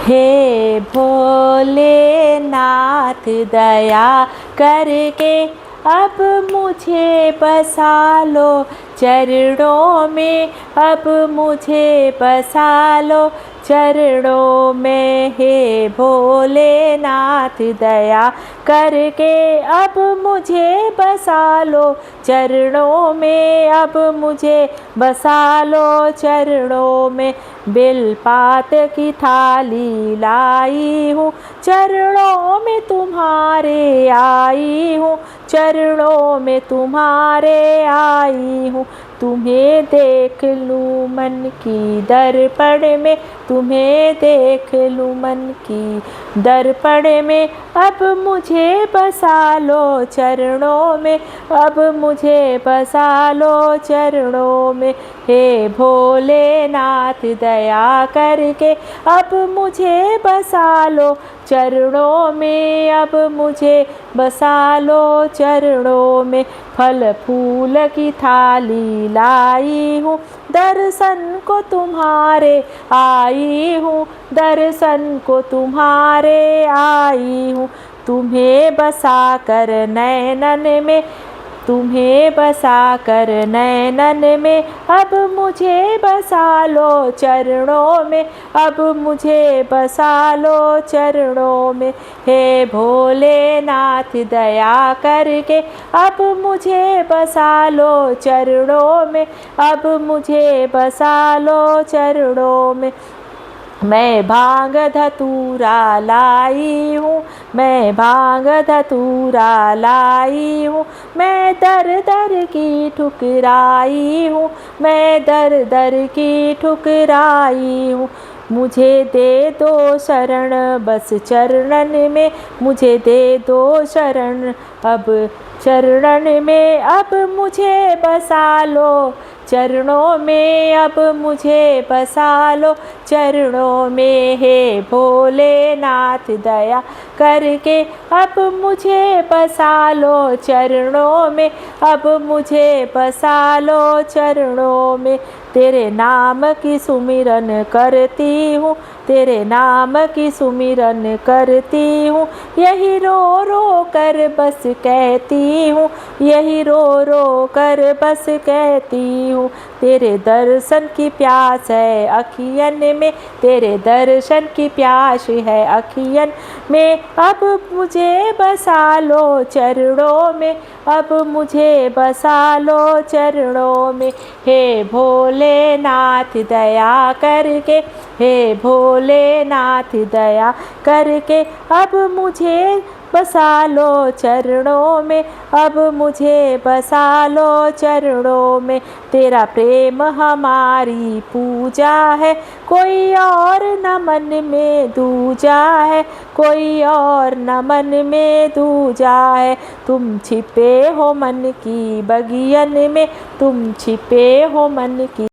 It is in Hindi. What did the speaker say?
हे भोलेनाथ दया करके अब मुझे बसा लो चरणों में, अब मुझे बसा लो चरणों में। हे भोलेनाथ दया करके अब मुझे बसा लो चरणों में, अब मुझे बसा लो चरणों में। बेलपात की थाली लाई हूँ चरणों में तुम्हारे आई हूँ, चरणों में तुम्हारे आई हूँ। तुम्हें देख लूँ मन की दर्पण में, तुम्हें देख लूँ मन की दर्पण में। अब मुझे बसा लो चरणों में, अब मुझे बसा लो चरणों में। हे भोलेनाथ दया करके अब मुझे बसा लो चरणों में, अब मुझे बसा लो चरणों में। फल फूल की थाली लाई हूँ दर्शन को तुम्हारे आई हूँ, दर्शन को तुम्हारे आई हूँ। तुम्हें बसा कर नैनन में, तुम्हें बसा कर नैनन में। अब मुझे बसा लो चरणों में, अब मुझे बसा लो चरणों में। हे भोलेनाथ दया करके अब मुझे बसा लो चरणों में, अब मुझे बसा लो चरणों में। मैं भांग धतूरा लाई हूँ, मैं भांग धतूरा लाई हूँ। मैं दर दर की ठुकराई हूँ, मैं दर दर की ठुकराई हूँ। मुझे दे दो शरण बस चरणन में, मुझे दे दो शरण अब चरणन में। अब मुझे बसा लो चरणों में, अब मुझे बसा लो चरणों में। हे भोलेनाथ दया करके अब मुझे बसा लो चरणों में, अब मुझे बसा लो चरणों में। तेरे नाम की सुमिरन करती हूँ, तेरे नाम की सुमिरन करती हूँ। यही रो रो कर बस कहती हूँ, यही रो रो कर बस कहती हूँ। तेरे दर्शन की प्यास है अखियन में, तेरे दर्शन की प्यास है अखियन में। अब मुझे बसा लो चरणों में, अब मुझे बसा लो चरणों में। हे भोलेनाथ दया करके, हे भोलेनाथ दया करके अब मुझे बसा लो चरणों में, अब मुझे बसा लो चरणों में। तेरा प्रेम हमारी पूजा है, कोई और न मन में दूजा है, कोई और न मन में दूजा है। तुम छिपे हो मन की बगियन में, तुम छिपे हो मन की